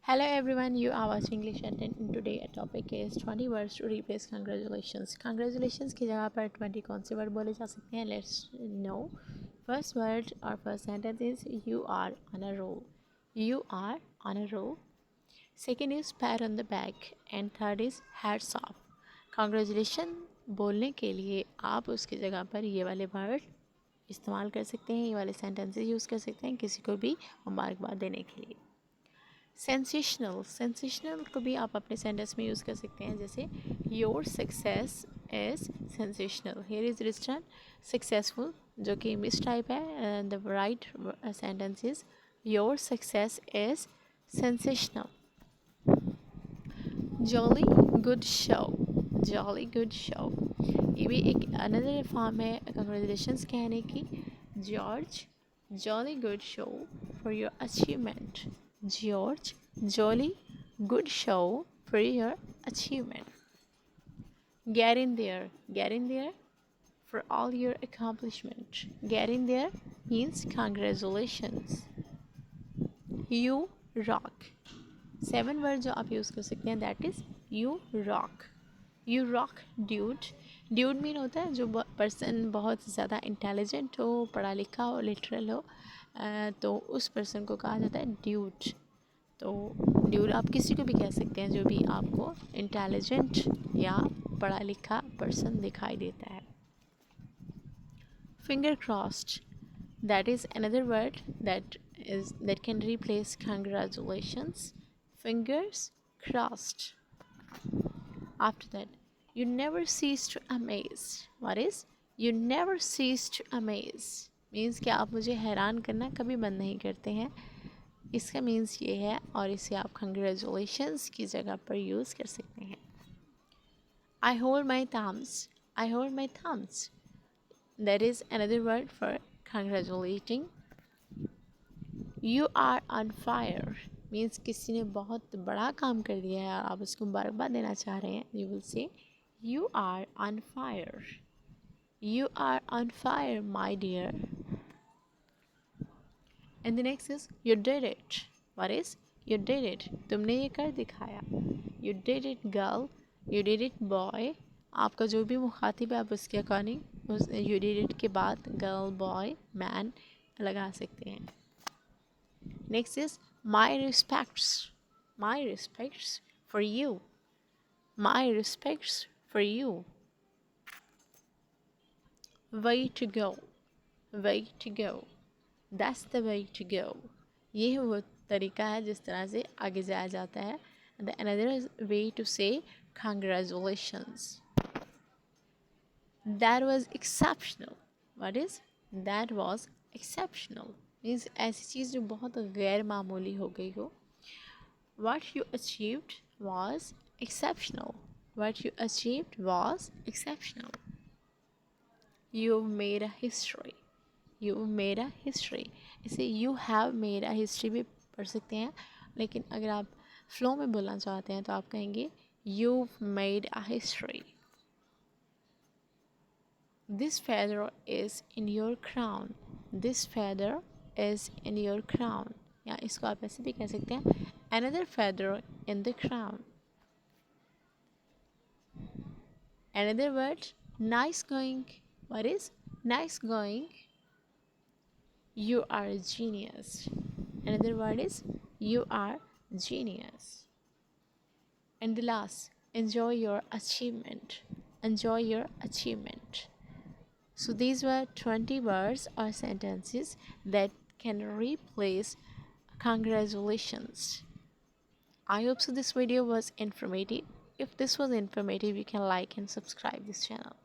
Hello everyone, you are watching English and today a topic is 20 words to replace congratulations. Congratulations की जगह पर 20 कौन से word बोले जा सकते हैं? Let's know. First word or first sentence is you are on a roll. You are on a roll. Second is pat on the back and third is hats off. Congratulations बोलने के लिए आप उसकी जगह पर ये वाले वर्ड इस्तेमाल कर सकते हैं, ये वाले सेंटेंसेस यूज़ कर सकते हैं किसी को भी मुबारकबाद देने के लिए. सेंसेशनल को भी आप अपने सेंटेंस में यूज़ कर सकते हैं, जैसे your success is sensational. Here is written successful, जो कि मिस टाइप है. The right sentence is your success is sensational. Jolly good show. Jolly good show ये भी एक अनदर फॉर्म है कंग्रेचुलेशंस कहने की. George jolly good show for your achievement. George, jolly good show for your achievement. Get in there for all your accomplishment. Get in there means congratulations. You rock. 7 words जो आप use कर सकते हैं, that is you rock. You rock dude. Dude mean होता है जो person बहुत ज़्यादा इंटेलिजेंट हो, पढ़ा लिखा हो, लिटरल हो, तो उस पर्सन को कहा जाता है ड्यूड. तो ड्यूड आप किसी को भी कह सकते हैं जो भी आपको इंटेलिजेंट या पढ़ा लिखा पर्सन दिखाई देता है. Finger crossed, that is another word that can replace congratulations. Fingers crossed. After that, you never cease to amaze. What is you never cease to amaze? Means कि आप मुझे हैरान करना कभी बंद नहीं करते हैं. इसका मीन्स ये है और इसे आप कंग्रेचुलेशंस की जगह पर यूज़ कर सकते हैं. I hold my thumbs. I hold my thumbs, that is another word for congratulating. You are on fire means किसी ने बहुत बड़ा काम कर दिया है और आप उसको मुबारकबाद देना चाह रहे हैं. You will say you are on fire. You are on fire my dear. And the next is you did it. What is you did it? तुमने ये कर दिखाया. You did it girl. You did it boy. आपका जो भी मुखातिब है आप उसके अकॉर्डिंग उस you did it के बाद girl, boy, man लगा सकते हैं. Next is my respects. My respects for you. My respects for you. Way to go. Way to go. That's the way to go. ये वो तरीका है जिस तरह से आगे जाया जाता है. The another way to say congratulations. That was exceptional. What is that was exceptional? Means ऐसी चीज़ जो बहुत गैर मामूली हो गई हो. What you achieved was exceptional. What you achieved was exceptional. You made a history. You made a history. इसे you have made a history भी पढ़ सकते हैं, लेकिन अगर आप फ्लो में बोलना चाहते हैं तो आप कहेंगे you've made a history. This feather is in your crown. This feather is in your crown. या इसको आप ऐसे भी कह सकते हैं another feather in the crown. Another word nice going. What is nice going? You are a genius. Another word is you are genius. And the last, enjoy your achievement. Enjoy your achievement. So these were 20 words or sentences that can replace congratulations. I hope so this video was informative. If this was informative, you can like and subscribe this channel.